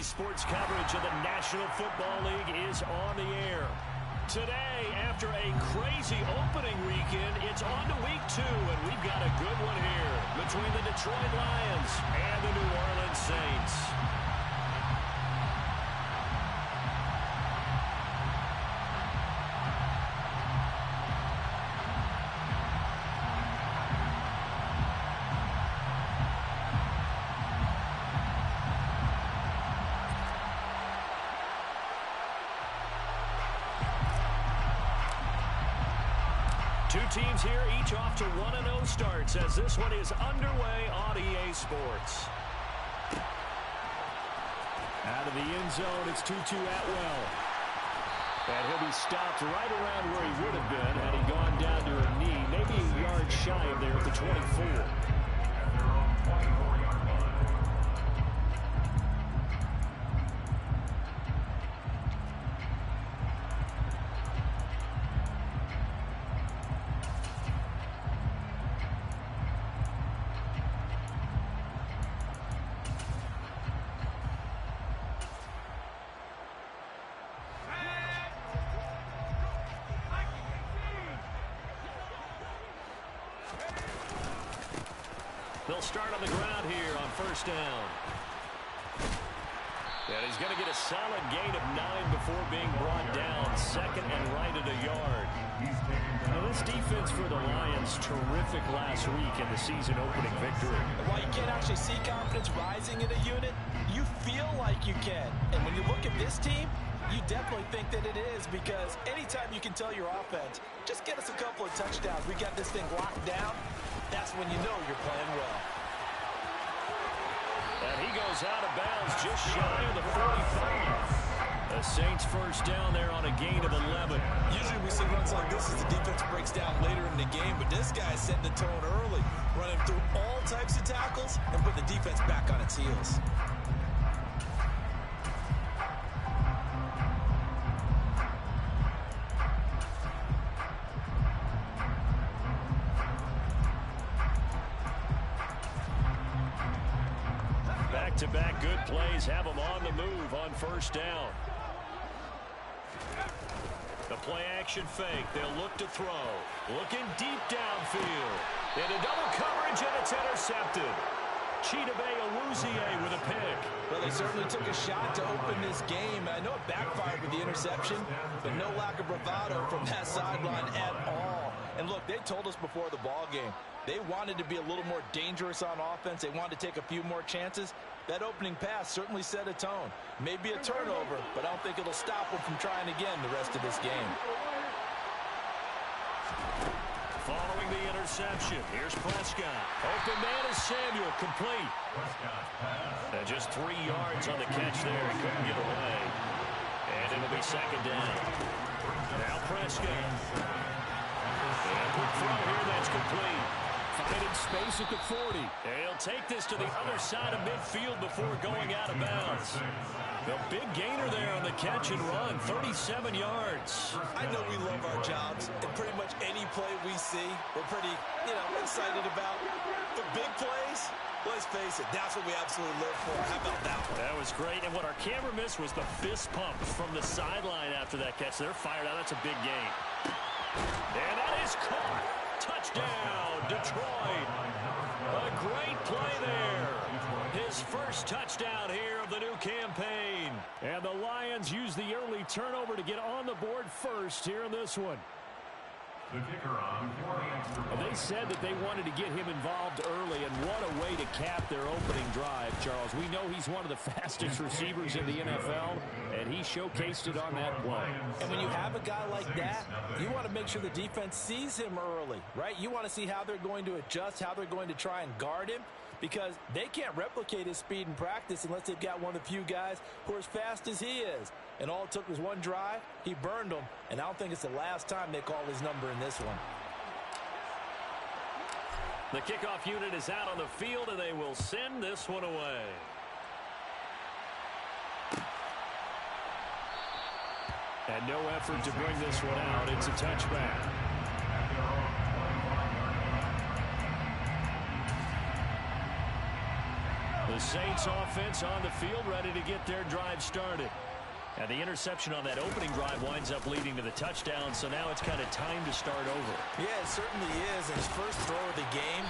Sports coverage of the National Football League is on the air. Today, after a crazy opening weekend, it's on to week 2, and we've got a good one here between the Detroit Lions and the New Orleans Saints. Two teams here, each off to 1-0 starts as this one is underway on EA Sports. Out of the end zone, it's Tutu Atwell. And he'll be stopped right around where he would have been had he gone down to a knee, maybe a yard shy of there at the 24. They'll start on the ground here on first down. And he's going to get a solid gain of 9 before being brought down. Second and right at a yard. Now this defense for the Lions, terrific last week in the season opening victory. While you can't actually see confidence rising in a unit, you feel like you can. And when you look at this team, you definitely think that it is, because anytime you can tell your offense, just get us a couple of touchdowns, we got this thing locked down, that's when you know you're playing well. And he goes out of bounds just shy of the 45. The Saints first down there on a gain of 11. Usually we see runs like this as the defense breaks down later in the game, but this guy's setting the tone early, running through all types of tackles and putting the defense back on its heels. Back-to-back good plays have them on the move on first down. The play-action fake. They'll look to throw. Looking deep downfield. Into double coverage, and it's intercepted. Chidobe Awuzie with a pick. Well, they certainly took a shot to open this game. I know it backfired with the interception, but no lack of bravado from that sideline at all. And look, they told us before the ball game, they wanted to be a little more dangerous on offense. They wanted to take a few more chances. That opening pass certainly set a tone. Maybe a turnover, but I don't think it'll stop them from trying again the rest of this game. Following the interception, here's Prescott. Open man is Samuel, complete. And just 3 yards on the catch there. He couldn't get away. And it'll be second down. Now Prescott. And quick throw here, that's complete. Finding space at the 40. And he'll take this to the other side of midfield before going out of bounds. The big gainer there on the catch and run, 37 yards. I know we love our jobs, and pretty much any play we see, we're pretty, excited about. But big plays, let's face it, that's what we absolutely live for. How about that one? That was great, and what our camera missed was the fist pump from the sideline after that catch. They're fired out. That's a big gain. And that is caught. Touchdown, Detroit. A great play there. His first touchdown here of the new campaign. And the Lions use the early turnover to get on the board first here in this one. The kicker on for the extra point. They said that they wanted to get him involved early, and what a way to cap their opening drive, Charles. We know he's one of the fastest receivers in the NFL, and he showcased it on that play. And when you have a guy like that, you want to make sure the defense sees him early, right? You want to see how they're going to adjust, how they're going to try and guard him, because they can't replicate his speed in practice unless they've got one of the few guys who are as fast as he is. And all it took was one drive. He burned them, and I don't think it's the last time they call his number in this one. The kickoff unit is out on the field, and they will send this one away. And no effort to bring this one out. It's a touchback. The Saints offense on the field, ready to get their drive started. And the interception on that opening drive winds up leading to the touchdown, so now it's kind of time to start over. Yeah, it certainly is, and his first throw of the game.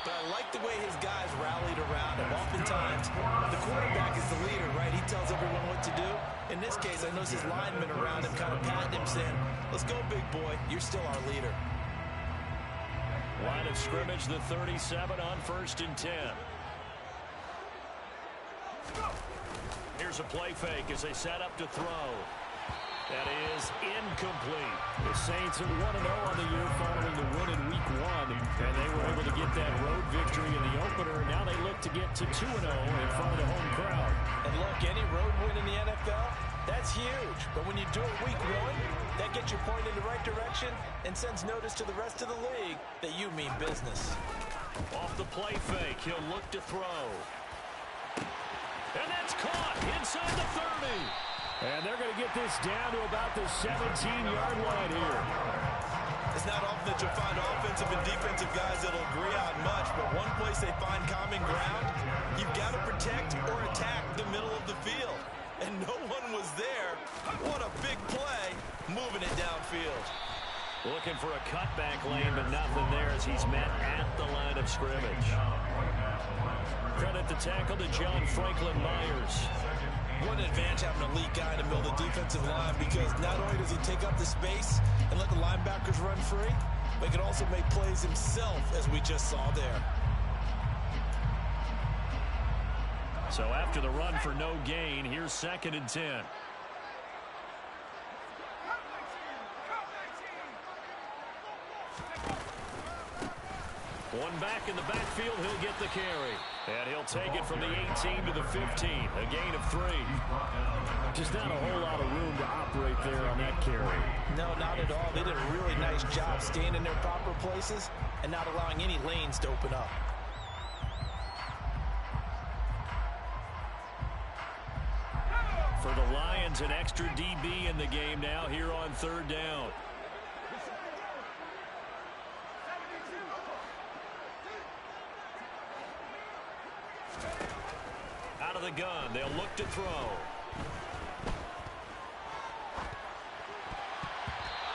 But I like the way his guys rallied around him. Oftentimes, the quarterback is the leader, right? He tells everyone what to do. In this case, I noticed his linemen around him kind of patting him, saying, let's go, big boy. You're still our leader. Line of scrimmage, the 37 on 1st and 10. Here's a play fake as they set up to throw. That is incomplete. The Saints are 1-0 on the year following the win in Week 1, and they were able to get that road victory in the opener. Now they look to get to 2-0 in front of the home crowd. And look, any road win in the NFL, that's huge. But when you do it Week 1, that gets you pointed in the right direction and sends notice to the rest of the league that you mean business. Off the play fake, he'll look to throw. And that's caught inside the 30. And they're going to get this down to about the 17-yard line here. It's not often that you'll find offensive and defensive guys that'll agree on much, but one place they find common ground, you've got to protect or attack the middle of the field. And no one was there. What a big play, moving it downfield. Looking for a cutback lane, but nothing there as he's met at the line of scrimmage. Credit the tackle to John Franklin Myers. What an advantage having an elite guy in the middle of the defensive line, because not only does he take up the space and let the linebackers run free, but he can also make plays himself, as we just saw there. So after the run for no gain, here's 2nd and 10. One back in the backfield, he'll get the carry. And he'll take it from the 18 to the 15, a gain of 3. Just not a whole lot of room to operate there on that carry. No, not at all. They did a really nice job staying in their proper places and not allowing any lanes to open up. For the Lions, an extra DB in the game now here on 3rd down. Out of the gun, they'll look to throw.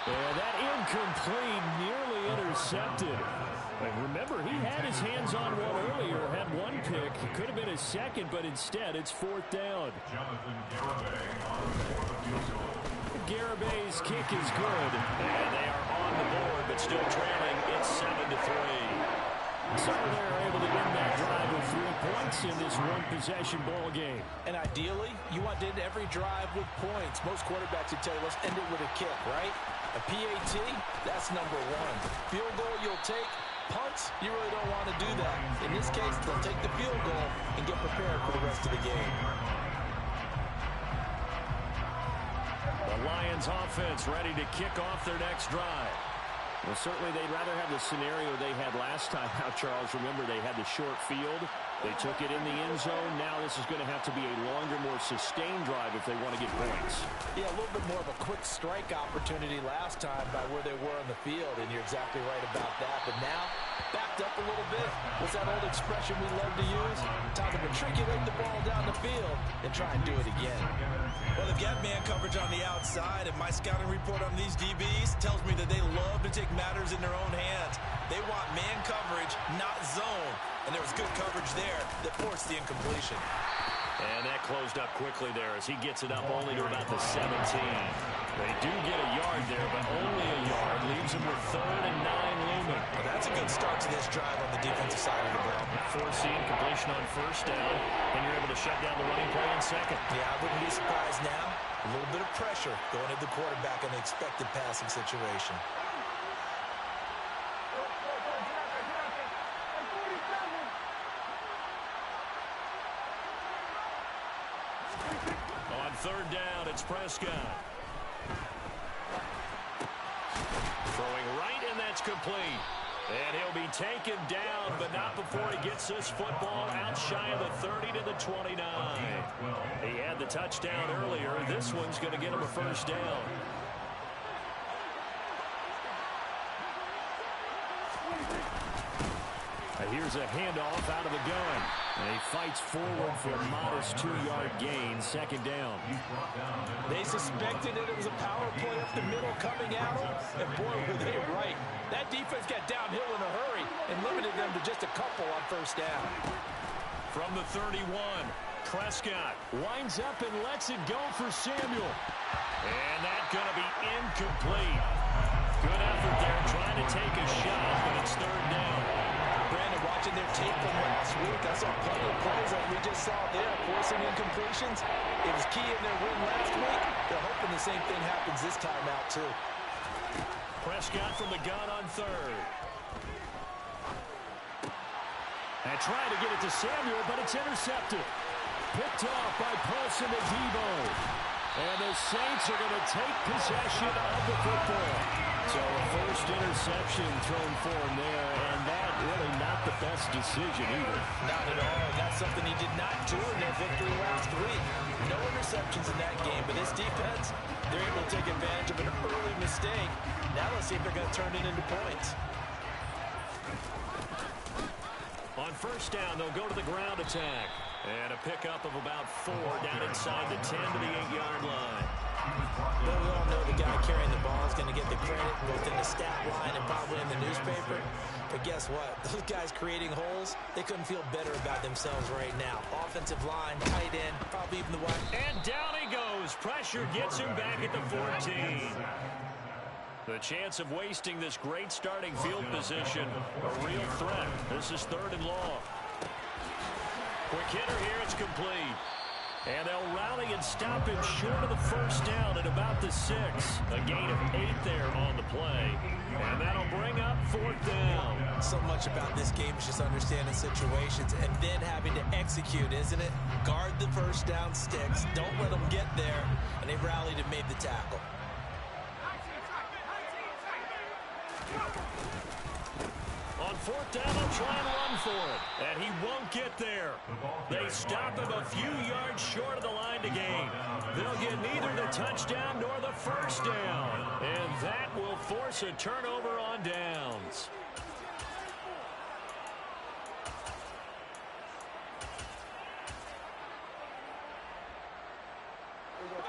Yeah, that incomplete, nearly intercepted. And remember, he had his hands on one earlier, had one pick. It could have been his second, but instead it's 4th down. Jonathan Garibay on for the field goal. Garibay's kick is good. And they are on the board, but still trailing. It's 7-3. So they're able to win that drive with 3 points in this one-possession ball game. And ideally, you want to end every drive with points. Most quarterbacks would tell you, let's end it with a kick, right? A PAT, that's number 1. Field goal you'll take. Punts, you really don't want to do that. In this case, they'll take the field goal and get prepared for the rest of the game. The Lions offense ready to kick off their next drive. Well, certainly they'd rather have the scenario they had last time out, Charles. Remember, they had the short field. They took it in the end zone. Now this is going to have to be a longer, more sustained drive if they want to get points. Yeah, a little bit more of a quick strike opportunity last time by where they were on the field, and you're exactly right about that. But now, backed up a little bit. What's that old expression we love to use? Time to matriculate the ball down the field and try and do it again. Well, they've got man coverage on the outside, and my scouting report on these DBs tells me that they love to take matters in their own hands. They want man coverage, not zone. And there was good coverage there that forced the incompletion. And that closed up quickly there as he gets it up only to about the 17. They do get a yard there, but only a yard. Leaves him with 3rd and 9 looming. Well, that's a good start to this drive on the defensive side of the ball. Four-seam completion on 1st down, and you're able to shut down the running play on 2nd. Yeah, I wouldn't be surprised now. A little bit of pressure going at the quarterback in the expected passing situation. On 3rd down, it's Prescott. Throwing right, and that's complete. And he'll be taken down, but not before he gets this football out shy of the 30 to the 29. He had the touchdown earlier. This one's going to get him a 1st down. Here's a handoff out of the gun. And he fights forward for a modest 2-yard gain, second down. They suspected that it was a power play up the middle coming at them, and boy, were they right. That defense got downhill in a hurry and limited them to just a couple on first down. From the 31, Prescott winds up and lets it go for Samuel. And that's going to be incomplete. Good effort there, trying to take a shot, but it's third down. Brandon, watching their tape from last week, I saw plenty of plays like we just saw there, forcing incompletions. It was key in their win last week. They're hoping the same thing happens this time out, too. Prescott from the gun on third. And trying to get it to Samuel, but it's intercepted. Picked off by Paulson and Deebo. And the Saints are going to take possession of the football. So a first interception thrown for him there, and that really not the best decision either. Not at all. That's something he did not do in their victory last week. No interceptions in that game, but this defense, they're able to take advantage of an early mistake. Now let's see if they're going to turn it into points. On first down, they'll go to the ground attack. And a pickup of about 4 down inside the 10 to the 8-yard line. Well, we all know the guy carrying the ball is going to get the credit both in the stat line and probably in the newspaper. But guess what? Those guys creating holes, they couldn't feel better about themselves right now. Offensive line, tight end, probably even the wide. And down he goes. Pressure gets him back at the 14. The chance of wasting this great starting field position, a real threat. This is third and long. Quick hitter here, it's complete. And they'll rally and stop him short of the first down at about the 6. A gain of 8 there on the play. And that'll bring up fourth down. So much about this game is just understanding situations and then having to execute, isn't it? Guard the first down sticks. Don't let them get there. And they rallied and made the tackle. On fourth down, they'll try and run for it. And he won't get there. They stop him a few yards short of the line to gain. They'll get neither the touchdown nor the first down. And that will force a turnover on downs.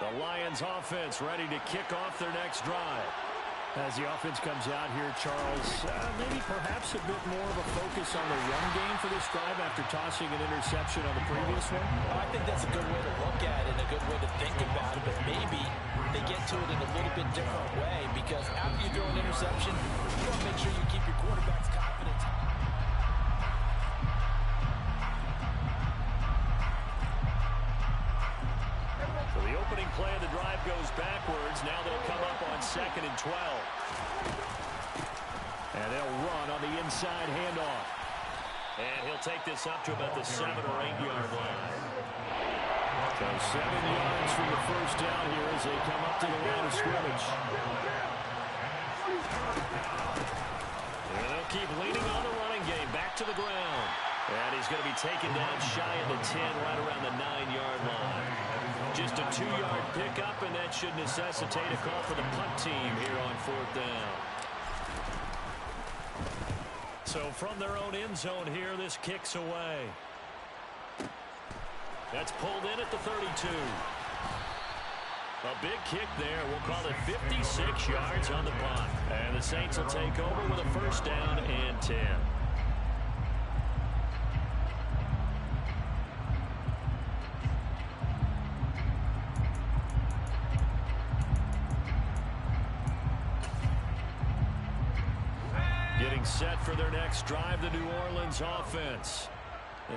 The Lions offense ready to kick off their next drive. As the offense comes out here, Charles, maybe perhaps a bit more of a focus on the run game for this drive after tossing an interception on the previous one? I think that's a good way to look at it, a good way to think about it, but maybe they get to it in a little bit different way because after you throw an interception, you want to make sure you keep your quarterback's confidence. So the opening play of the drive goes backwards. Now they'll come up on 2nd and 12. And they'll run on the inside handoff. And he'll take this up to about the 7 or 8 yard line. So 7 yards from the first down here as they come up to the line of scrimmage. And they'll keep leaning on the running game. Back to the ground. And he's going to be taken down shy of the 10, right around the 9-yard line. Just a 2-yard pickup, and that should necessitate a call for the punt team here on fourth down. So from their own end zone here, this kicks away. That's pulled in at the 32. A big kick there. We'll call it 56 yards on the punt. And the Saints will take over with a first down and 10. Set for their next drive, the New Orleans offense.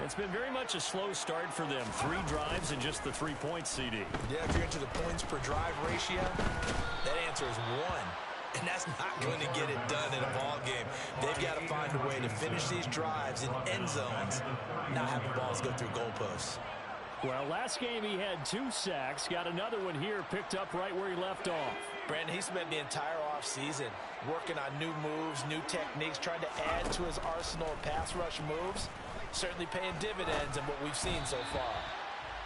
It's been very much a slow start for them. 3 drives and just the 3 points, CD. Yeah, if you're into the points per drive ratio, that answer is 1. And that's not going to get it done in a ball game. They've got to find a way to finish these drives in end zones, not have the balls go through goalposts. Well, last game he had 2 sacks. Got another one here, picked up right where he left off. Brandon, he spent the entire offseason working on new moves, new techniques, trying to add to his arsenal of pass rush moves. Certainly paying dividends in what we've seen so far.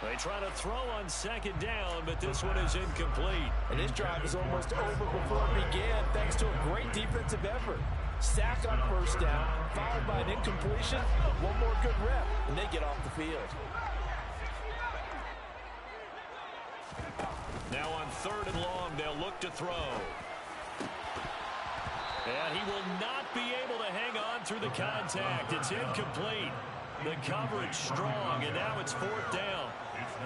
They try to throw on 2nd down, but this one is incomplete. And this drive is almost over before it began, thanks to a great defensive effort. Sack on first down, followed by an incompletion. One more good rep, and they get off the field. Now on 3rd and long, they'll look to throw. And he will not be able to hang on through the contact. It's incomplete. The coverage strong, and now it's 4th down.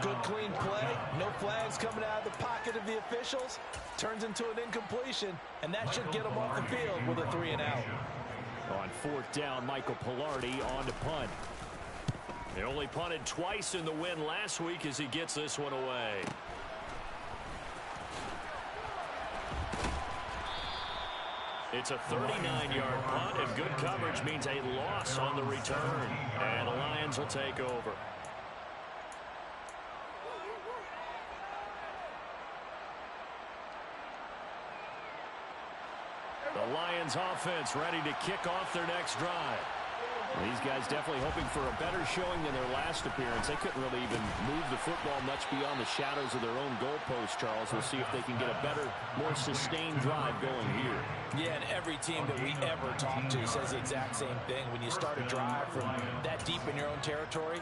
Good clean play. No flags coming out of the pocket of the officials. Turns into an incompletion, and that should get him off the field with a 3 and out. On 4th down, Michael Pilardi on to punt. They only punted twice in the win last week as he gets this one away. It's a 39-yard punt, and good coverage means a loss on the return. And the Lions will take over. The Lions offense ready to kick off their next drive. These guys definitely hoping for a better showing than their last appearance. They couldn't really even move the football much beyond the shadows of their own goalpost, Charles. We'll see if they can get a better, more sustained drive going here. Yeah, and every team that we ever talk to says the exact same thing. When you start a drive from that deep in your own territory,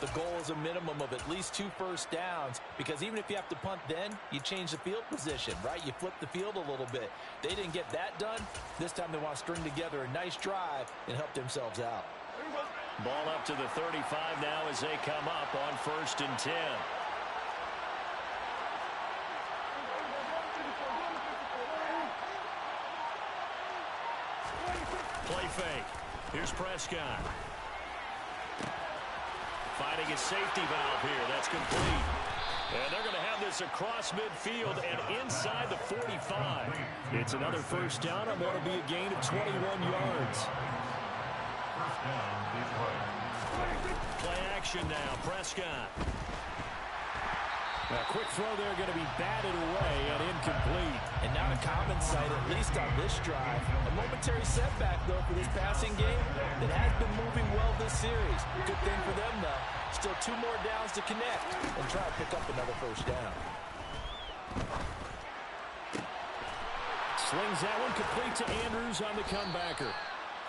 the goal is a minimum of at least 2 first downs, because even if you have to punt then, you change the field position, right? You flip the field a little bit. They didn't get that done. This time they want to string together a nice drive and help themselves out. Ball up to the 35 now as they come up on 1st and 10. Play fake. Here's Prescott. Finding a safety valve here. That's complete. And they're going to have this across midfield and inside the 45. It's another first down, and that'll be a gain of 21 yards. First down, Detroit. Play action now. Prescott. A quick throw there, going to be batted away and incomplete. And not a common sight, at least on this drive. A momentary setback, though, for this passing game that has been moving well this series. Good thing for them, though. Still 2 more downs to connect and try to pick up another first down. Slings that one complete to Andrews on the comebacker.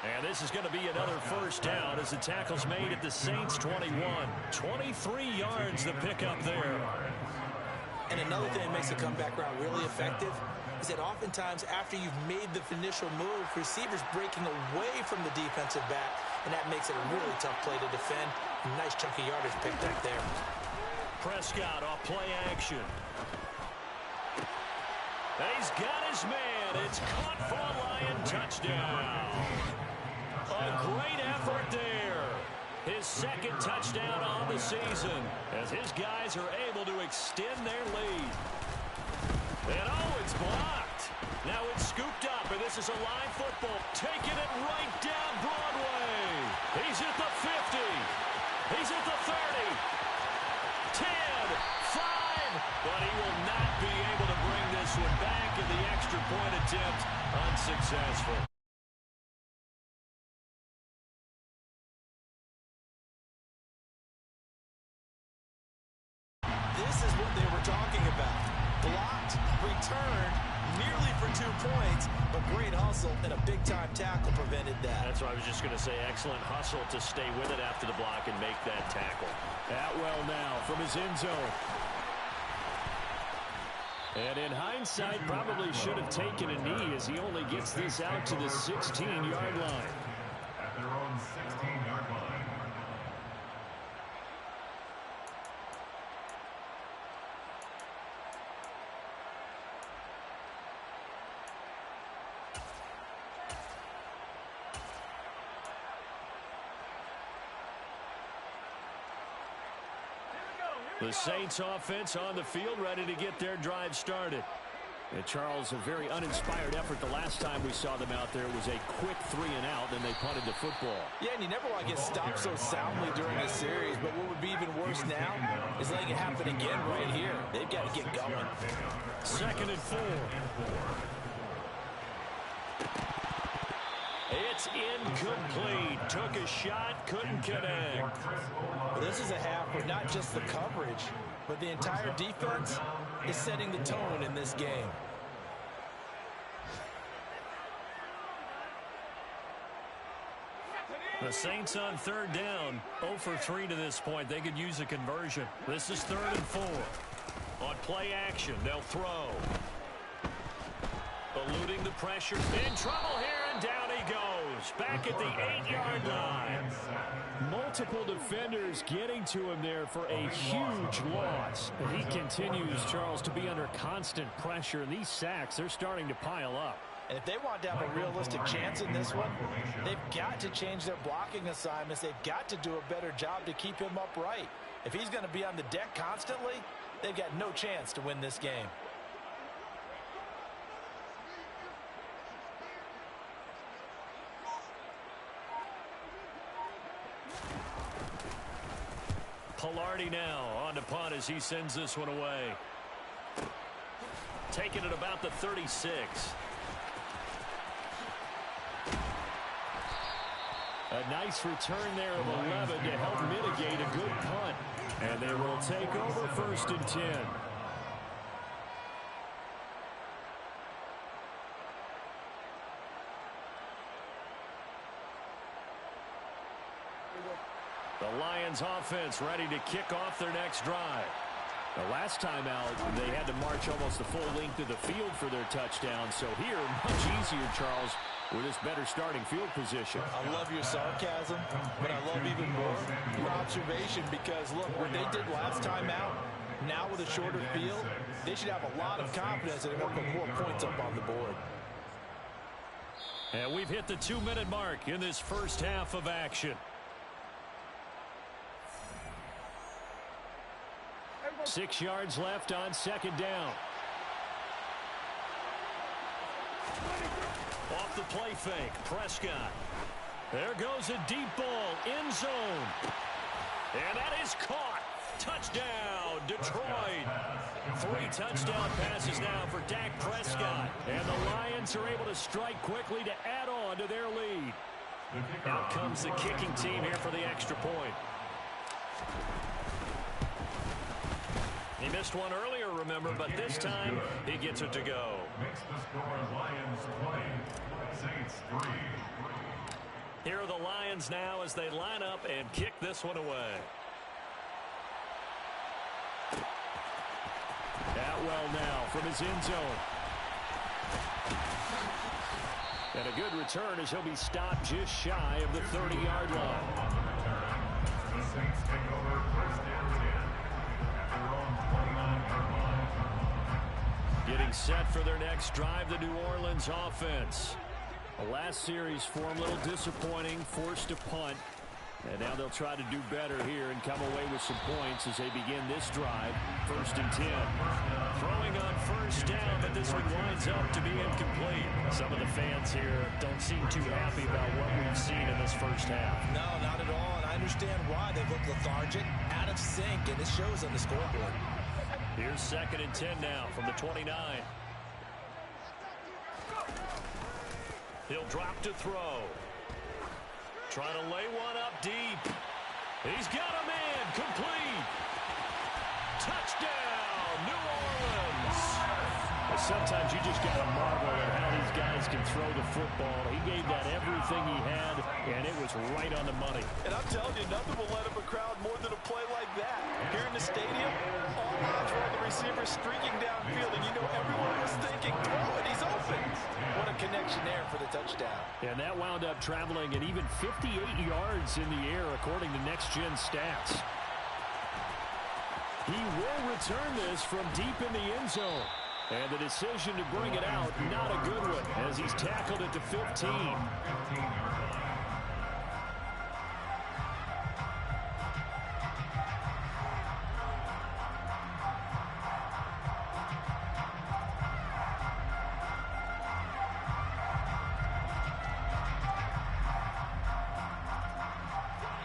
And this is going to be another first down as the tackle's made at the Saints 21. 23 yards to pick up there. And another thing that makes the comeback route really effective is that oftentimes after you've made the initial move, receivers breaking away from the defensive back, and that makes it a really tough play to defend. A nice chunk of yardage picked up there. Prescott off play action. And he's got his man. It's caught for a Lion touchdown. A great effort there. His 2nd touchdown on the season as his guys are able to extend their lead. And oh, it's blocked. Now it's scooped up, and this is a live football. Taking it right down Broadway. He's at the 50. He's at the 30. 10, 5. But he will not be able to bring this one back, and the extra point attempt unsuccessful. This is what they were talking about. Blocked, returned, nearly for 2 points, but great hustle and a big-time tackle prevented that. That's what I was just going to say. Excellent hustle to stay with it after the block and make that tackle. Atwell now from his end zone. And in hindsight, probably should have taken a knee as he only gets this out to the 16-yard line. At their own 16-yard line. The Saints offense on the field ready to get their drive started. And Charles, a very uninspired effort the last time we saw them out there. It was a quick 3 and out, then they punted the football. Yeah, and you never want to get stopped so soundly during a series, but what would be even worse now is letting it happen again right here. They've got to get going. 2nd and 4. It's incomplete. Took a shot, couldn't connect. Well, this is a half where not just the coverage, but the entire defense is setting the tone in this game. The Saints on third down, 0 for 3 to this point. They could use a conversion. This is 3rd and 4. On play action, they'll throw. Eluding the pressure. In trouble here, and down he goes. Back at the 8-yard line. Multiple defenders getting to him there for a huge loss. He continues, Charles, to be under constant pressure. And these sacks, they're starting to pile up. And if they want to have a realistic chance in this one, they've got to change their blocking assignments. They've got to do a better job to keep him upright. If he's going to be on the deck constantly, they've got no chance to win this game. Palardy now on to punt as he sends this one away. Taking it about the 36. A nice return there of 11 to help mitigate a good punt. And they will take over 1st and 10. The Lions offense ready to kick off their next drive. The last time out, they had to march almost the full length of the field for their touchdown. So here, much easier, Charles, with this better starting field position. I love your sarcasm, but I love even more your observation because, look, what they did last time out, now with a shorter field, they should have a lot of confidence that they're going to put more points up on the board. And we've hit the 2-minute mark in this first half of action. 6 yards left on 2nd down. Off the play fake, Prescott. There goes a deep ball, end zone. And that is caught. Touchdown, Detroit. 3 touchdown passes now for Dak Prescott. And the Lions are able to strike quickly to add on to their lead. Out comes the kicking team here for the extra point. He missed one earlier, remember, but this time he gets it to go. Makes the score Lions 20, Saints 3. Here are the Lions now as they line up and kick this one away. Atwell now from his end zone. And a good return as he'll be stopped just shy of the 30-yard line. The Saints take over 1st and 10 at their own 29-yard line. Getting set for their next drive, the New Orleans offense. The last series for him, a little disappointing, forced to punt. And now they'll try to do better here and come away with some points as they begin this drive. 1st and 10. Throwing on 1st down, but this one winds up to be incomplete. Some of the fans here don't seem too happy about what we've seen in this first half. No, not at all, and I understand why. They look lethargic, out of sync, and it shows on the scoreboard. Here's 2nd and 10 now from the 29. He'll drop to throw. Trying to lay one up deep. He's got a man. Complete. Touchdown, New Orleans. Sometimes you just got to marvel at how these guys can throw the football. He gave that everything he had, and it was right on the money. And I'm telling you, nothing will let up a crowd more than a play like that. Here in the stadium, all eyes were on the receiver streaking downfield, and you know everyone was thinking, throw it, he's open. What a connection there for the touchdown. And that wound up traveling an even 58 yards in the air, according to Next Gen Stats. He will return this from deep in the end zone. And the decision to bring it out, not a good one, as he's tackled at the 15.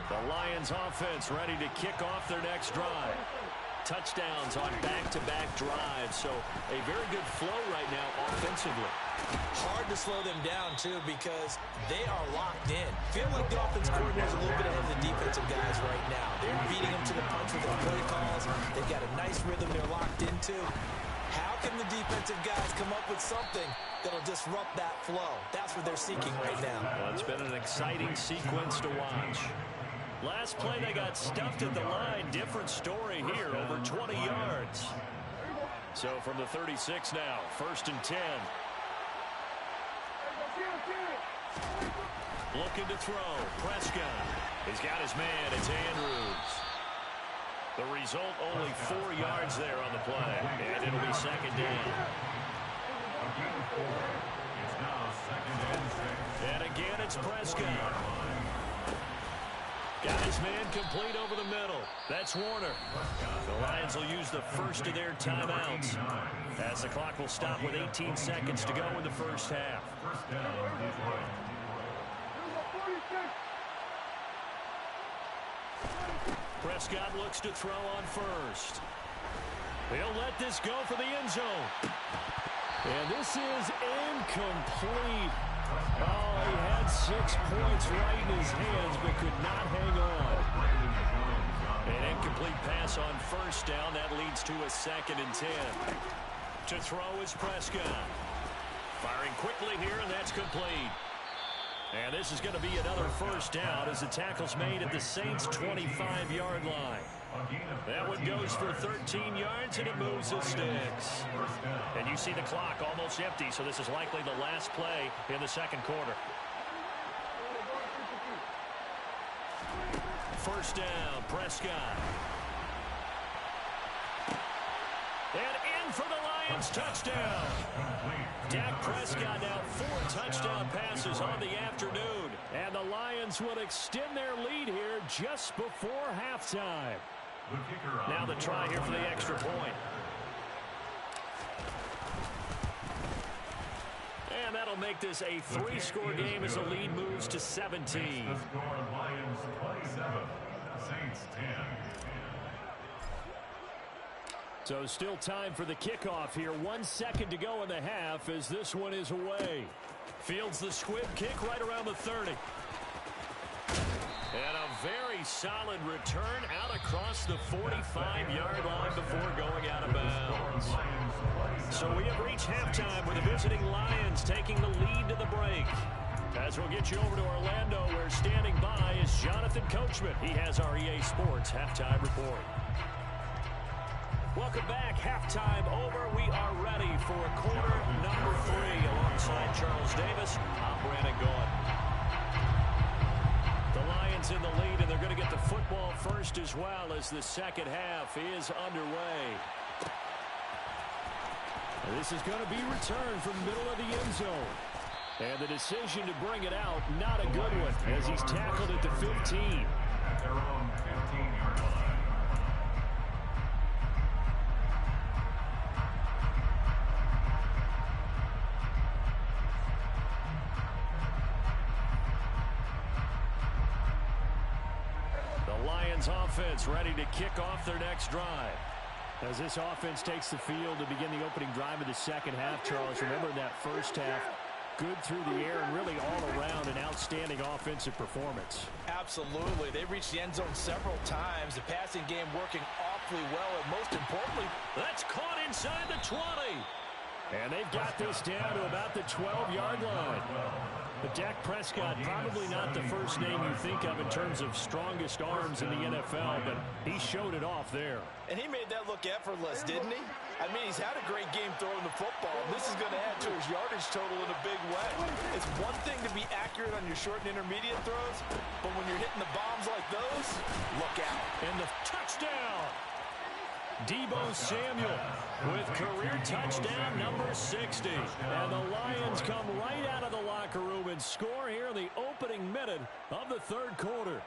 The Lions offense ready to kick off their next drive. Touchdowns on back-to-back drives, so a very good flow right now offensively. Hard to slow them down, too, because they are locked in. Feel like the offense coordinator is a little bit ahead of the defensive guys right now. They're beating them to the punch with their play calls. They've got a nice rhythm they're locked into. How can the defensive guys come up with something that'll disrupt that flow? That's what they're seeking right now. Well, it's been an exciting sequence to watch. Last play, they got stuffed at the line. Different story here, over 20 yards. So from the 36 now, 1st and 10. Looking to throw. Prescott. He's got his man. It's Andrews. The result, only 4 yards there on the play. And it'll be 2nd down. And again, it's Prescott. Got his man complete over the middle. That's Warner. The Lions will use the first of their timeouts, as the clock will stop with 18 seconds to go in the first half. Prescott looks to throw on first. He'll let this go for the end zone. And this is incomplete. Oh, he had 6 points right in his hands, but could not hang on. An incomplete pass on 1st down. That leads to a 2nd and 10. To throw is Prescott. Firing quickly here, and that's complete. And this is going to be another 1st down as the tackle's made at the Saints' 25-yard line. That one goes for 13 yards, and it moves the sticks. And you see the clock almost empty, so this is likely the last play in the 2nd quarter. 1st down, Prescott. And in for the Lions, touchdown. Dak Prescott now 4 touchdown passes on the afternoon. And the Lions will extend their lead here just before halftime. Now the try here for the extra point. And that'll make this a 3-score game as the lead moves to 17. The score, Lions 27, Saints 10. So still time for the kickoff here. 1 second to go in the half as this one is away. Fields the squib kick right around the 30. And a very solid return out across the 45-yard line before going out of bounds. So we have reached halftime with the visiting Lions taking the lead to the break. As we'll get you over to Orlando, where standing by is Jonathan Coachman. He has our EA Sports halftime report. Welcome back. Halftime over. We are ready for quarter number 3. Alongside Charles Davis, I'm Brandon Gaudin. The Lions in the lead, and they're going to get the football first as well as the second half is underway. And this is going to be returned from the middle of the end zone. And the decision to bring it out, not a good one, as he's tackled at the 15. At their own 15-yard line. Offense ready to kick off their next drive. As this offense takes the field to begin the opening drive of the second half, Charles, remember in that first half, good through the air and really all around an outstanding offensive performance. Absolutely. They reached the end zone several times. The passing game working awfully well, and most importantly, that's caught inside the 20. And they've got this down to about the 12-yard line. But Dak Prescott, probably not the first name you think of in terms of strongest arms in the NFL, but he showed it off there. And he made that look effortless, didn't he? I mean, he's had a great game throwing the football, and this is going to add to his yardage total in a big way. It's one thing to be accurate on your short and intermediate throws, but when you're hitting the bombs like those, look out. And the touchdown! Deebo Samuel with career touchdown number 60. And the Lions come right out of the locker room and score here in the opening minute of the third quarter.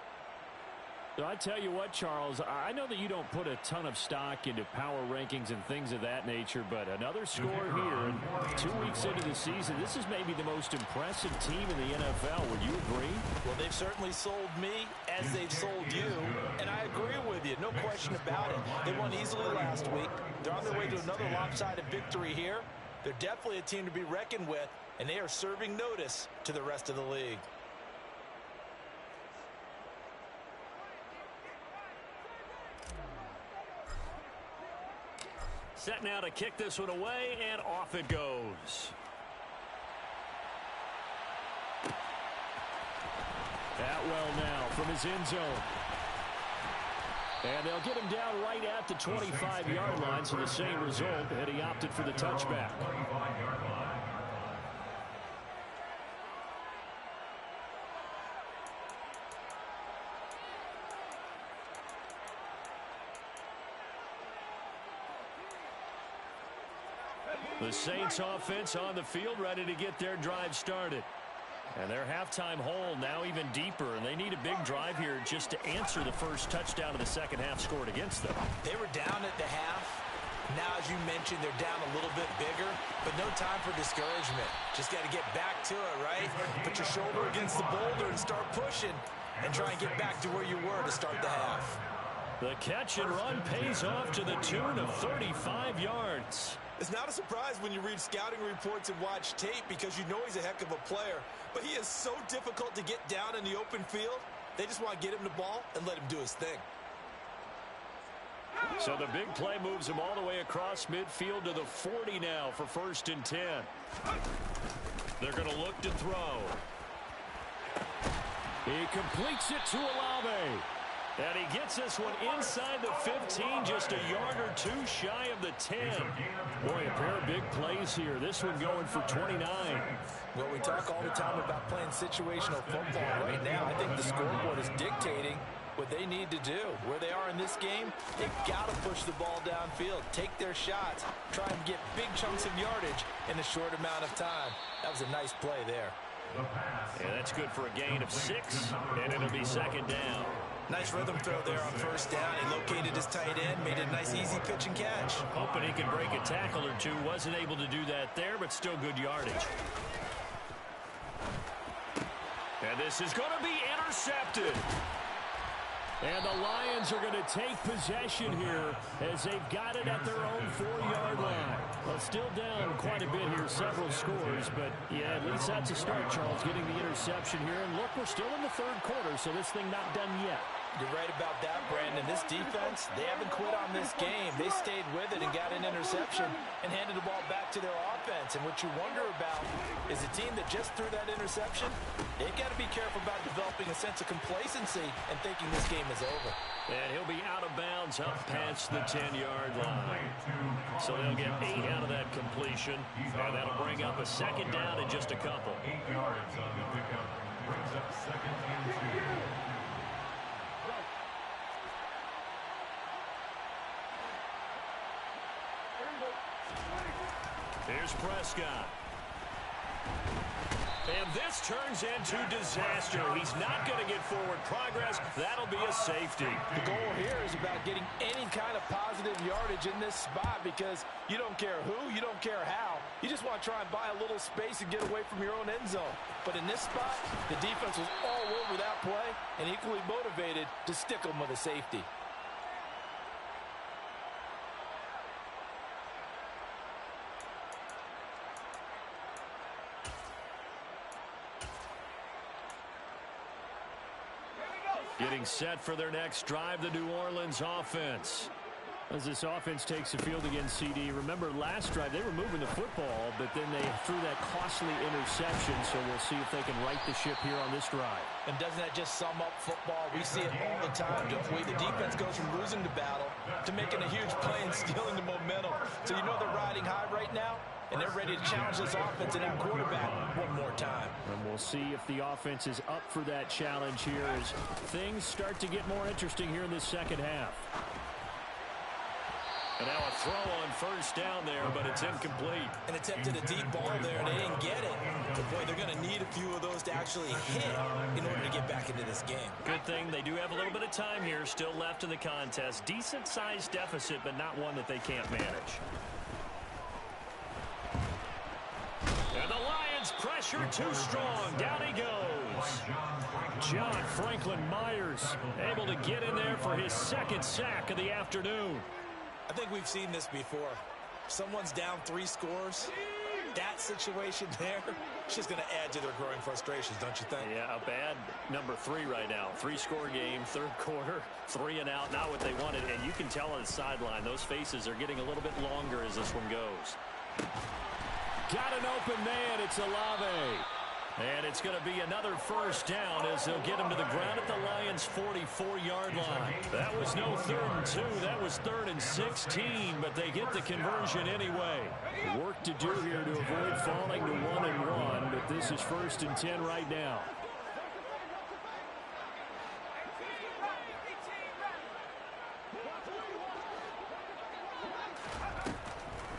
So I tell you what, Charles, I know that you don't put a ton of stock into power rankings and things of that nature, but another score here, and 2 weeks into the season, this is maybe the most impressive team in the NFL. Would you agree? Well, they've certainly sold me as they've sold you, and I agree with you, no question about it. They won easily last week. They're on their way to another lopsided victory here. They're definitely a team to be reckoned with, and they are serving notice to the rest of the league. Set now to kick this one away, and off it goes. Atwell now from his end zone. And they'll get him down right at the 25-yard line, so the same result, and he opted for the touchback. The Saints offense on the field, ready to get their drive started. And their halftime hole now even deeper, and they need a big drive here just to answer the first touchdown of the second half scored against them. They were down at the half. Now, as you mentioned, they're down a little bit bigger, but no time for discouragement. Just got to get back to it, right? Put your shoulder against the boulder and start pushing, and try and get back to where you were to start the half. The catch and run pays off to the tune of 35 yards. It's not a surprise when you read scouting reports and watch tape because you know he's a heck of a player. But he is so difficult to get down in the open field. They just want to get him the ball and let him do his thing. So the big play moves him all the way across midfield to the 40 now for 1st and 10. They're going to look to throw. He completes it to Olave. And he gets this one inside the 15, just a yard or two shy of the 10. Boy, a pair of big plays here. This one going for 29. Well, we talk all the time about playing situational football. Right now, I think the scoreboard is dictating what they need to do. Where they are in this game, they've got to push the ball downfield, take their shots, try and get big chunks of yardage in a short amount of time. That was a nice play there. Yeah, that's good for a gain of 6, and it'll be 2nd down. Nice rhythm throw there on 1st down. He located his tight end, made it a nice easy pitch and catch. Hoping he could break a tackle or two. Wasn't able to do that there, but still good yardage. And this is going to be intercepted. And the Lions are going to take possession here as they've got it at their own 4-yard line. Well, still down quite a bit here, several scores, but yeah, at least that's a start, Charles, getting the interception here. And look, we're still in the 3rd quarter, so this thing not done yet. You're right about that, Brandon. This defense, they haven't quit on this game. They stayed with it and got an interception and handed the ball back to their offense. And what you wonder about is a team that just threw that interception, they've got to be careful about developing a sense of complacency and thinking this game is over. And he'll be out of bounds up past the 10-yard line. So they'll get 8 out of that completion. And that'll bring up a 2nd down in just a couple. 8 yards on the pickup. Brings up 2nd and 2. Here's Prescott. And this turns into disaster. He's not going to get forward progress. That'll be a safety. The goal here is about getting any kind of positive yardage in this spot because you don't care who, you don't care how. You just want to try and buy a little space and get away from your own end zone. But in this spot, the defense was all over that play and equally motivated to stick them with a safety. Getting set for their next drive, the New Orleans offense. As this offense takes the field against CD, remember last drive they were moving the football, but then they threw that costly interception, so we'll see if they can right the ship here on this drive. And doesn't that just sum up football? We see it all the time, don't we? The defense goes from losing the battle to making a huge play and stealing the momentum. So you know they're riding high right now, and they're ready to challenge this offense and that quarterback one more time. And we'll see if the offense is up for that challenge here as things start to get more interesting here in this second half. And now a throw on 1st down there, but it's incomplete. And attempted a deep ball there, and they didn't get it. But, boy, they're going to need a few of those to actually hit in order to get back into this game. Good thing they do have a little bit of time here still left in the contest. Decent-sized deficit, but not one that they can't manage. And the Lions pressure too strong. Down he goes. John Franklin Myers able to get in there for his 2nd sack of the afternoon. I think we've seen this before. Someone's down 3 scores, that situation there, it's just going to add to their growing frustrations, don't you think? Yeah, a bad number 3 right now. 3-score game, third quarter, 3 and out, not what they wanted. And you can tell on the sideline, those faces are getting a little bit longer as this one goes. Got an open man. It's Olave. And it's going to be another first down as they'll get him to the ground at the Lions' 44-yard line. That was no 3rd and 2. That was 3rd and 16, but they get the conversion anyway. Work to do here to avoid falling to 1-1, but this is 1st and 10 right now.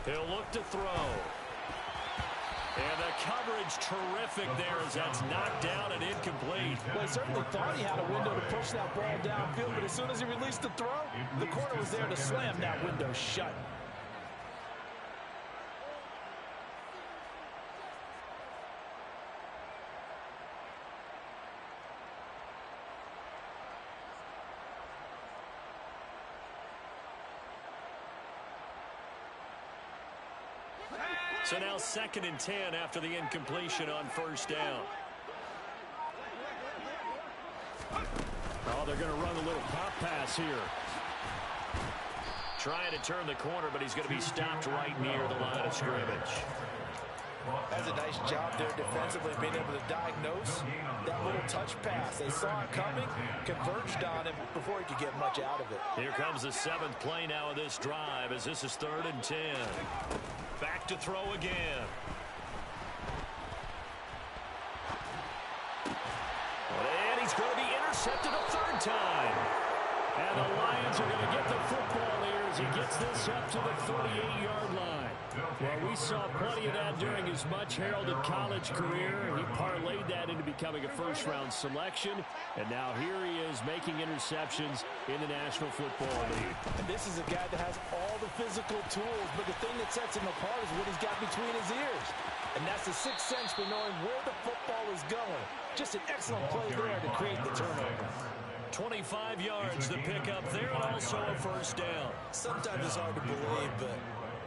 He'll look to throw. And the coverage terrific there as that's knocked down and incomplete. Well, he certainly thought he had a window to push that ball downfield, but as soon as he released the throw, the corner was there to slam that window shut. So now 2nd and 10 after the incompletion on first down. Oh, they're going to run a little pop pass here. Trying to turn the corner, but he's going to be stopped right near the line of scrimmage. That's a nice job there defensively, being able to diagnose that little touch pass. They saw it coming, converged on him before he could get much out of it. Here comes the 7th play now of this drive as this is 3rd and 10. Back to throw again. And he's going to be intercepted a 3rd time. And the Lions are going to get the football here as he gets this up to the 38-yard line. Well, we saw plenty of that during his much-heralded college career. He parlayed that into becoming a first-round selection. And now here he is making interceptions in the National Football League. And this is a guy that has all the physical tools, but the thing that sets him apart is what he's got between his ears. And that's the sixth sense for knowing where the football is going. Just an excellent play there to create the turnover. 25 yards to pick up there, and also a first down. Sometimes it's hard to believe, but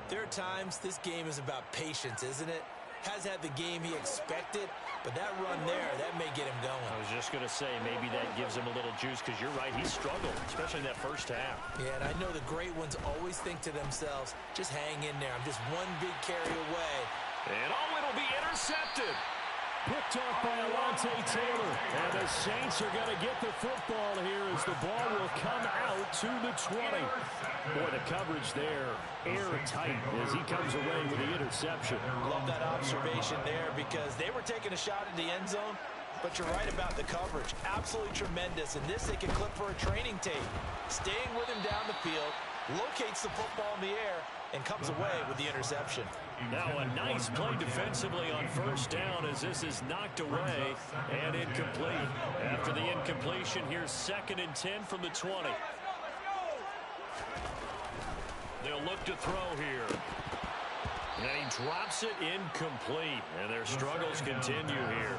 there are times this game is about patience, isn't it? Has had the game he expected, but that run there, that may get him going. I was just going to say, maybe that gives him a little juice, because you're right, he struggled, especially in that first half. Yeah, and I know the great ones always think to themselves, just hang in there. I'm just one big carry away. And it'll be intercepted. Picked off by Alontae Taylor. And the Saints are going to get the football here as the ball will come out to the 20. Boy, the coverage there, airtight as he comes away with the interception. Love that observation there because they were taking a shot at the end zone, but you're right about the coverage. Absolutely tremendous. And this they can clip for a training tape. Staying with him down the field, locates the football in the air, and comes away with the interception. Now a nice play defensively on first down as this is knocked away and incomplete. After the incompletion, here's 2nd and 10 from the 20. They'll look to throw here. And he drops it incomplete. And their struggles continue here.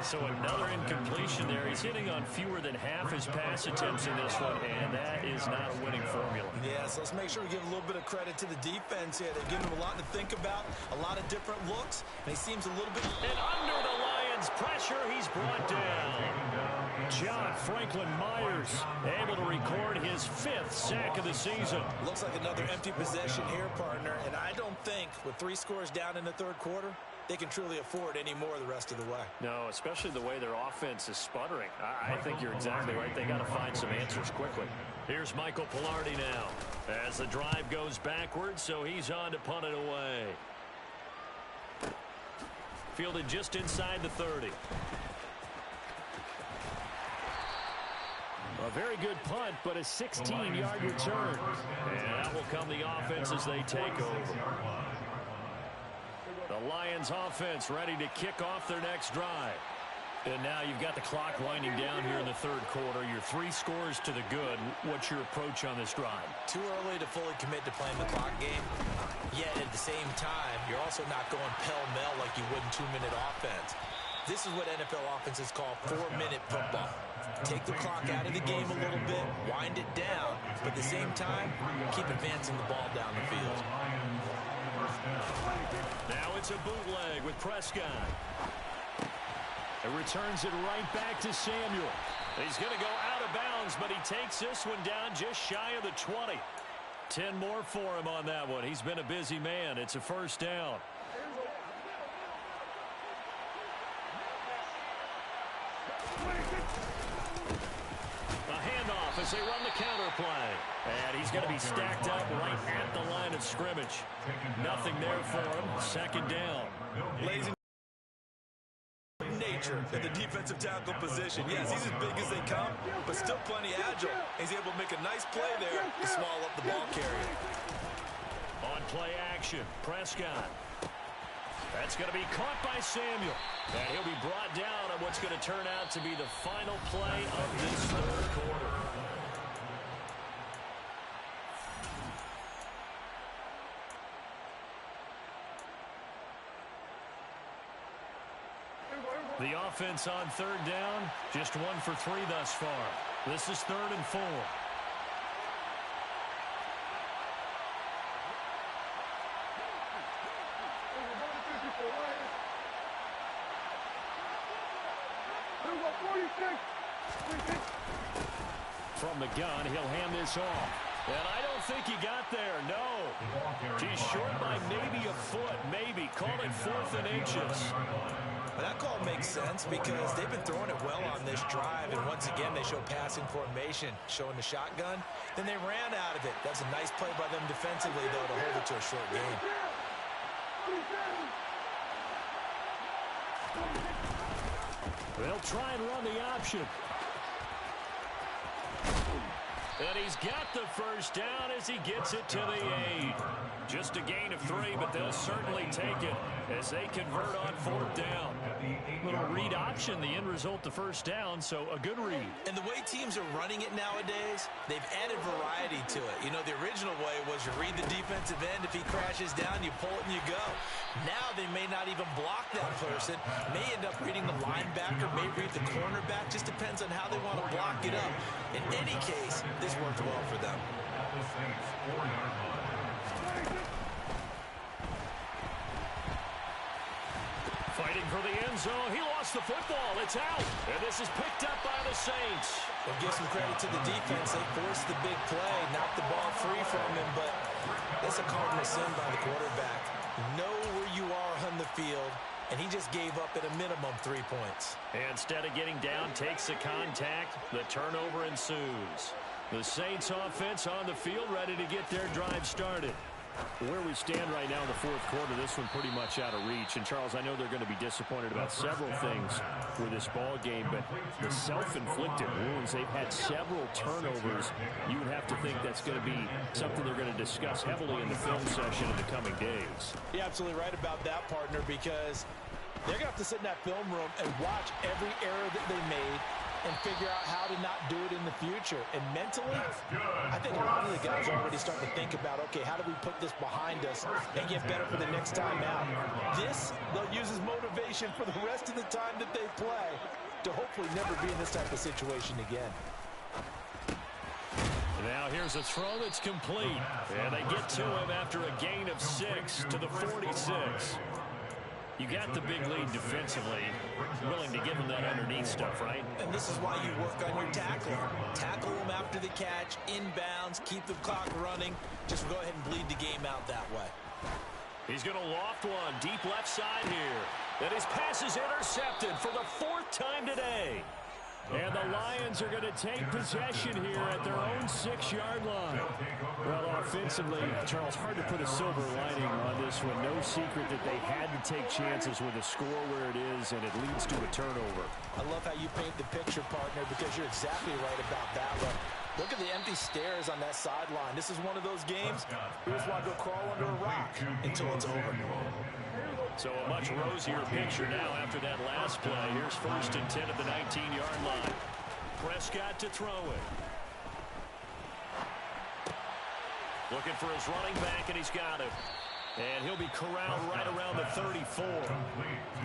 So another incompletion there. He's hitting on fewer than half his pass attempts in this one, and that is not a winning formula. Yeah, so let's make sure we give a little bit of credit to the defense here. They've given him a lot to think about, a lot of different looks, and he seems a little bit... And under the Lions' pressure, he's brought down. John Franklin Myers able to record his 5th sack of the season. Looks like another empty possession here, partner, and I don't think with 3 scores down in the third quarter, they can truly afford any more the rest of the way. No, especially the way their offense is sputtering. I think you're exactly right. They got to find some answers quickly. Here's Michael Palardy now as the drive goes backwards, so he's on to punt it away. Fielded just inside the 30. A very good punt, but a 16-yard return. And that will come the offense as they take over. The Lions offense ready to kick off their next drive. And now you've got the clock winding down here in the third quarter. You're 3 scores to the good. What's your approach on this drive? Too early to fully commit to playing the clock game. Yet at the same time, you're also not going pell-mell like you would in 2-minute offense. This is what NFL offenses call 4-minute football. Take the clock out of the game a little bit, wind it down, but at the same time, keep advancing the ball down the field. Now it's a bootleg with Prescott. It returns it right back to Samuel. He's going to go out of bounds, but he takes this one down just shy of the 20. 10 more for him on that one. He's been a busy man. It's a first down. A handoff as they run the counter play. And he's going to be stacked up right at the line of scrimmage. Nothing there for him. Second down. Lazy nature in the defensive tackle position. Yes, he's as big as they come, but still plenty agile. He's able to make a nice play there to swallow up the ball carrier. On play action, Prescott. That's going to be caught by Samuel. And he'll be brought down on what's going to turn out to be the final play of this third quarter. The offense on third down, just 1 for 3 thus far. This is 3rd and 4. From the gun, he'll hand this off. And I don't think he got there, no. He's short by maybe a foot, maybe. Call it 4th and inches. Well, that call makes sense because they've been throwing it well on this drive, and once again they show passing formation, showing the shotgun. Then they ran out of it. That's a nice play by them defensively, though, to hold it to a short game. They'll try and run the option. And he's got the first down as he gets it to the 8. Just a gain of 3, but they'll certainly take it as they convert on 4th down. Little read option, the end result, the first down, so a good read. And the way teams are running it nowadays, they've added variety to it. You know, the original way was you read the defensive end. If he crashes down, you pull it and you go. Now they may not even block that person. May end up reading the linebacker, may read the cornerback. Just depends on how they want to block it up. In any case, this worked well for them. Fighting for the end zone. He lost the football. It's out. And this is picked up by the Saints. We'll give some credit to the defense. They forced the big play, knocked the ball free from him, but that's a cardinal sin by the quarterback. Know where you are on the field, and he just gave up at a minimum 3 points. Instead of getting down, takes the contact. The turnover ensues. The Saints offense on the field, ready to get their drive started. Where we stand right now in the fourth quarter, this one pretty much out of reach. And, Charles, I know they're going to be disappointed about several things for this ball game, but the self-inflicted wounds, they've had several turnovers. You would have to think that's going to be something they're going to discuss heavily in the film session in the coming days. You're absolutely right about that, partner, because they're going to have to sit in that film room and watch every error that they made and figure out how to not do it in the future. And mentally, I think a lot of the guys are already starting to think about, okay, how do we put this behind us and get better for the next time out? This, they'll use as motivation for the rest of the time that they play to hopefully never be in this type of situation again. Now here's a throw that's complete. And they get to him after a gain of 6 to the 46. You got the big lead defensively, willing to give them that underneath stuff, right? And this is why you work on your tackling. Tackle them after the catch, inbounds, keep the clock running. Just go ahead and bleed the game out that way. He's going to loft one deep left side here. And his pass is intercepted for the 4th time today. And the Lions are going to take possession here at their own 6-yard line. Well, offensively, Charles, hard to put a silver lining on this one. No secret that they had to take chances with a score where it is, and it leads to a turnover. I love how you paint the picture, partner, because you're exactly right about that one. Look at the empty stairs on that sideline. This is one of those games you just want to go crawl under a rock until it's over. So a much rosier picture now after that last play. Here's 1st and 10 at the 19-yard line. Prescott to throw it. Looking for his running back, and he's got it. And he'll be corralled right around the 34.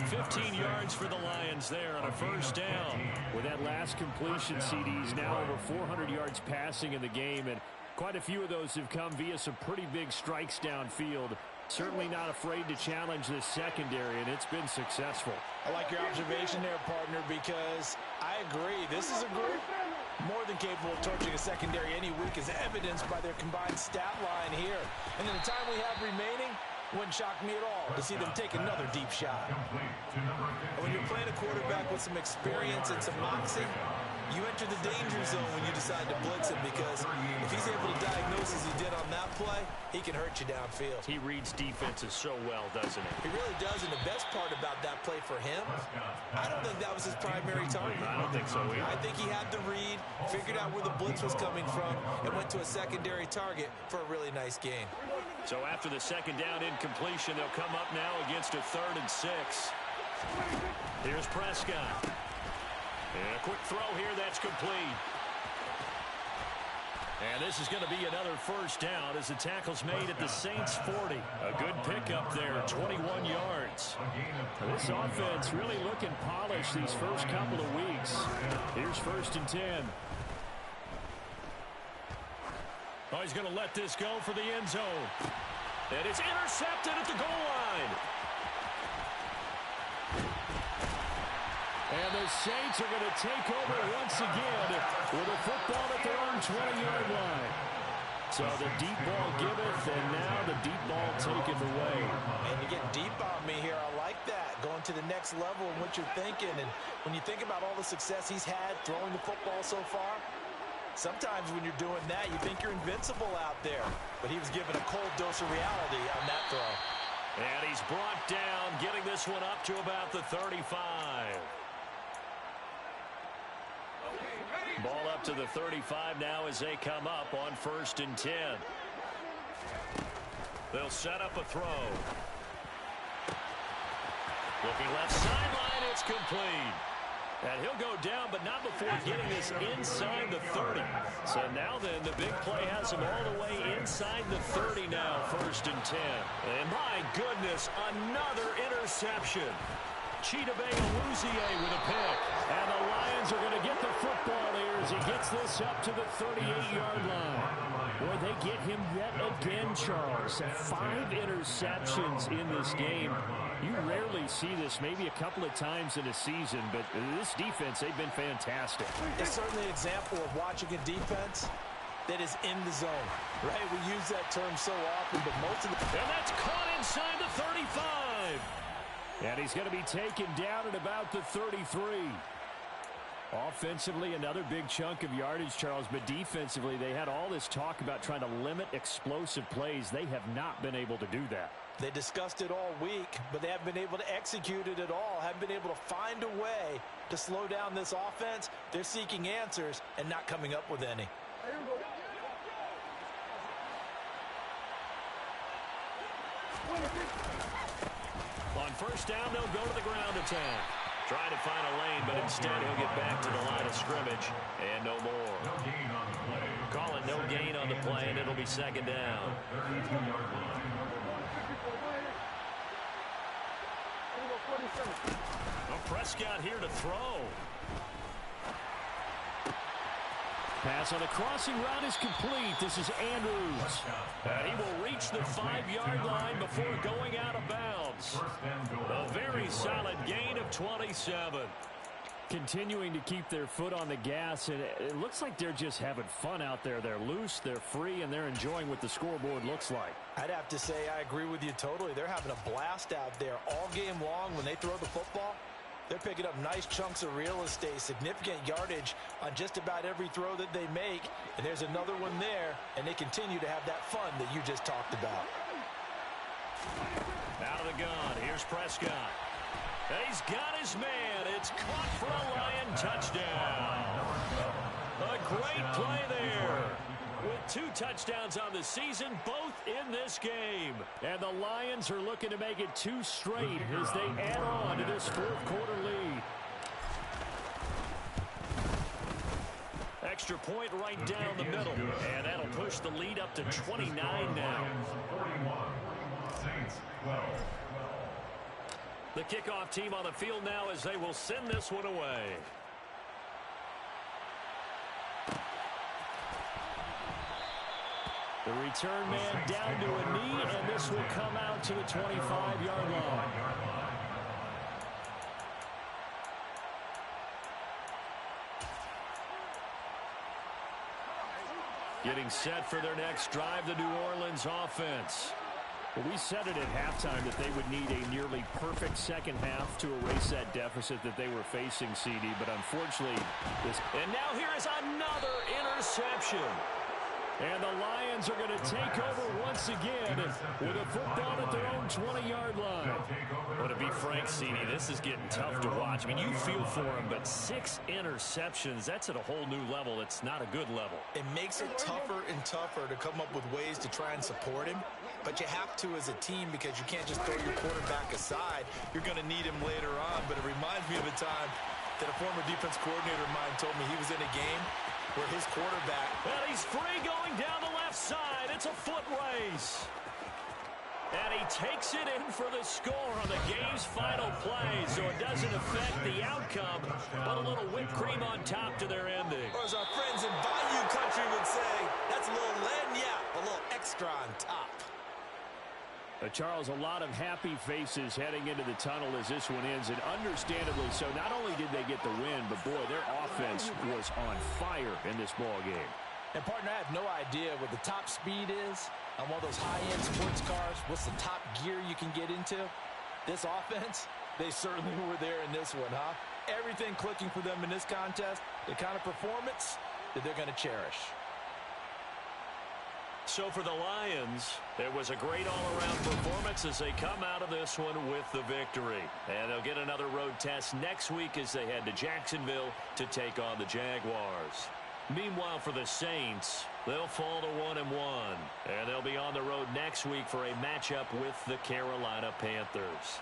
15 yards for the Lions there on a 1st down. With that last completion, CD's now over 400 yards passing in the game, and quite a few of those have come via some pretty big strikes downfield. Certainly not afraid to challenge this secondary, and it's been successful. I like your observation there, partner, because I agree. This is a group more than capable of torching a secondary any week, as evidenced by their combined stat line here. And in the time we have remaining, wouldn't shock me at all to see them take another deep shot. And when you're playing a quarterback with some experience and some moxie, you enter the danger zone when you decide to blitz him, because if he's able to diagnose as he did on that play, he can hurt you downfield. He reads defenses so well, doesn't he? He really does, and the best part about that play for him, I don't think that was his primary target. I don't think so either. I think he had the read, figured out where the blitz was coming from, and went to a secondary target for a really nice gain. So after the second down incompletion, they'll come up now against a 3rd and 6. Here's Prescott. And a quick throw here, that's complete. And this is going to be another first down as the tackle's made at the Saints 40. A good pickup there, 21 yards. This offense really looking polished these first couple of weeks. Here's 1st and 10. Oh, he's going to let this go for the end zone. And it's intercepted at the goal line. And the Saints are going to take over once again with a football at their own 20-yard line. So the deep ball giveth, and now the deep ball taketh away. And you get deep on me here. I like that. Going to the next level in what you're thinking. And when you think about all the success he's had throwing the football so far, sometimes when you're doing that, you think you're invincible out there. But he was given a cold dose of reality on that throw. And he's brought down, getting this one up to about the 35. Ball up to the 35 now as they come up on 1st and 10. They'll set up a throw. Looking left sideline, it's complete. And he'll go down, but not before getting this inside the 30. So now then, the big play has him all the way inside the 30 now, 1st and 10. And my goodness, another interception. Chidobe Awuzie with a pick. And the Lions are going to get the football here as he gets this up to the 38-yard line. Boy, they get him yet again, Charles. 5 interceptions in this game. You rarely see this, maybe a couple of times in a season, but this defense, they've been fantastic. It's certainly an example of watching a defense that is in the zone, right? We use that term so often, but most of the... And that's caught inside the 35. And he's going to be taken down at about the 33. Offensively, another big chunk of yardage, Charles, but defensively, they had all this talk about trying to limit explosive plays. They have not been able to do that. They discussed it all week, but they haven't been able to execute it at all, haven't been able to find a way to slow down this offense. They're seeking answers and not coming up with any. On 1st down, they'll go to the ground attack. Trying to find a lane, but instead he'll get back to the line of scrimmage. And no more. Call it no gain on the play, and it'll be 2nd down. Well, Prescott here to throw. Pass on a crossing route is complete. This is Andrews. And he will reach the 5-yard line before going out of bounds. A very solid gain of 27. Continuing to keep their foot on the gas, and it looks like they're just having fun out there. They're loose, they're free, and they're enjoying what the scoreboard looks like. I'd have to say I agree with you totally. They're having a blast out there all game long when they throw the football. They're picking up nice chunks of real estate, significant yardage on just about every throw that they make. And there's another one there, and they continue to have that fun that you just talked about. Out of the gun, here's Prescott. And he's got his man. It's caught for a Lion touchdown. A great play there. With 2 touchdowns on the season, both in this game. And the Lions are looking to make it 2 straight as they add on to this 4th quarter lead. Extra point right down the middle. And that'll push the lead up to 29 now. The kickoff team on the field now as they will send this one away. The return man down to a knee, and this will come out to the 25-yard line. Getting set for their next drive, the New Orleans offense. Well, we said it at halftime that they would need a nearly perfect second half to erase that deficit that they were facing, CD, but unfortunately this... And now here is another interception. And the Lions are going to take over once again with a football at their own 20-yard line. Well, to be frank, CD, this is getting tough to watch. I mean, you feel for him, but 6 interceptions, that's at a whole new level. It's not a good level. It makes it tougher and tougher to come up with ways to try and support him. But you have to as a team because you can't just throw your quarterback aside. You're going to need him later on. But it reminds me of a time that a former defense coordinator of mine told me he was in a game where his quarterback... Well, he's free going down the left side. It's a foot race. And he takes it in for the score on the game's final play, so it doesn't affect the outcome, but a little whipped cream on top to their ending. Or as our friends in Bayou Country would say, that's a little lagniappe, a little extra on top. Charles, a lot of happy faces heading into the tunnel as this one ends, and understandably so. Not only did they get the win, but boy, their offense was on fire in this ball game. And partner, I have no idea what the top speed is on one of those high-end sports cars. What's the top gear you can get into? This offense, they certainly were there in this one, huh? Everything clicking for them in this contest, the kind of performance that they're going to cherish. So for the Lions, it was a great all-around performance as they come out of this one with the victory. And they'll get another road test next week as they head to Jacksonville to take on the Jaguars. Meanwhile, for the Saints, they'll fall to 1-1. And they'll be on the road next week for a matchup with the Carolina Panthers.